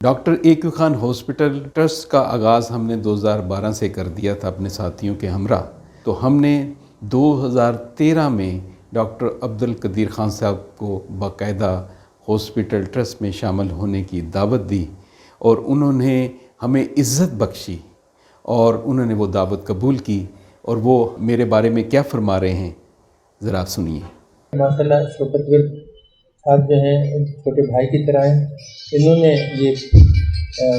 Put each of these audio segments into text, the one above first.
Doctor A Q Khan hospital trust کا آغاز ہم نے 2012 سے کر دیا تھا اپنے ساتھیوں کے ہمراہ۔ تو ہم نے 2013 میں ڈاکٹر عبدالقدیر خان صاحب کو باقاعدہ ہاسپٹل ٹرسٹ میں شامل ہونے کی دعوت دی، اور انہوں نے ہمیں عزت بخشی اور انہوں نے وہ دعوت قبول کی، اور وہ میرے بارے میں کیا فرما رہے ہیں ذرا آپ سنیے۔ ماشاء اللہ شوکت گر صاحب جو ہیں چھوٹے بھائی کی طرح ہیں، انہوں نے یہ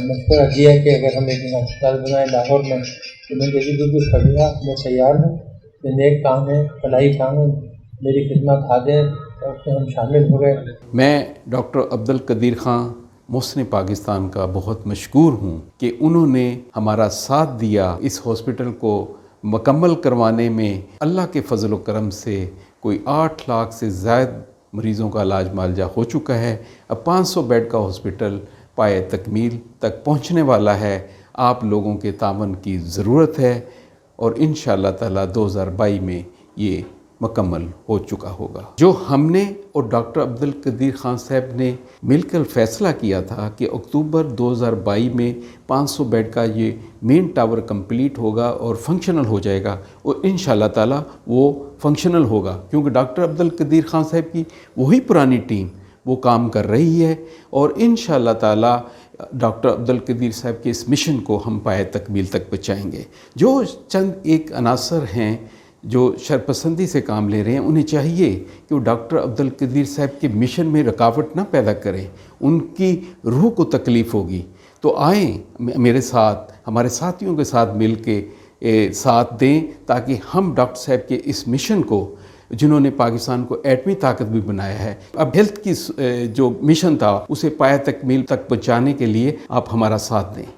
مشورہ دیا کہ اگر ہم ایک ہسپتال بنائیں لاہور میں، تو میں جیسے بالکل خبیہ میں تیار ہوں، یہ نیک کام ہے، فلاحی کام ہے، میری خدمات حاضر ہیں، اور اس میں ہم شامل ہو گئے۔ میں ڈاکٹر عبدالقدیر خان محسن پاکستان کا بہت مشکور ہوں کہ انہوں نے ہمارا ساتھ دیا اس ہاسپٹل کو مکمل کروانے میں۔ اللہ کے فضل و کرم سے کوئی 8 لاکھ سے زائد مریضوں کا علاج معالجہ ہو چکا ہے۔ اب 500 بیڈ کا ہاسپٹل پائے تکمیل تک پہنچنے والا ہے۔ آپ لوگوں کے تعاون کی ضرورت ہے، اور انشاءاللہ تعالی 2022 میں یہ مکمل ہو چکا ہوگا۔ جو ہم نے اور ڈاکٹر عبدالقدیر خان صاحب نے مل کر فیصلہ کیا تھا کہ اکتوبر 2022 میں 500 بیڈ کا یہ مین ٹاور کمپلیٹ ہوگا اور فنکشنل ہو جائے گا، اور انشاءاللہ تعالی وہ فنکشنل ہوگا، کیونکہ ڈاکٹر عبدالقدیر خان صاحب کی وہی پرانی ٹیم وہ کام کر رہی ہے، اور انشاءاللہ تعالی ڈاکٹر عبدالقدیر صاحب کے اس مشن کو ہم پائے تکمیل تک پہنچائیں گے۔ جو چند ایک عناصر ہیں جو شرپسندی سے کام لے رہے ہیں، انہیں چاہیے کہ وہ ڈاکٹر عبدالقدیر صاحب کے مشن میں رکاوٹ نہ پیدا کریں، ان کی روح کو تکلیف ہوگی۔ تو آئیں میرے ساتھ، ہمارے ساتھیوں کے ساتھ مل کے ساتھ دیں، تاکہ ہم ڈاکٹر صاحب کے اس مشن کو، جنہوں نے پاکستان کو ایٹمی طاقت بھی بنایا ہے، اب ہیلتھ کی جو مشن تھا اسے پایہ تکمیل تک پہنچانے کے لیے آپ ہمارا ساتھ دیں۔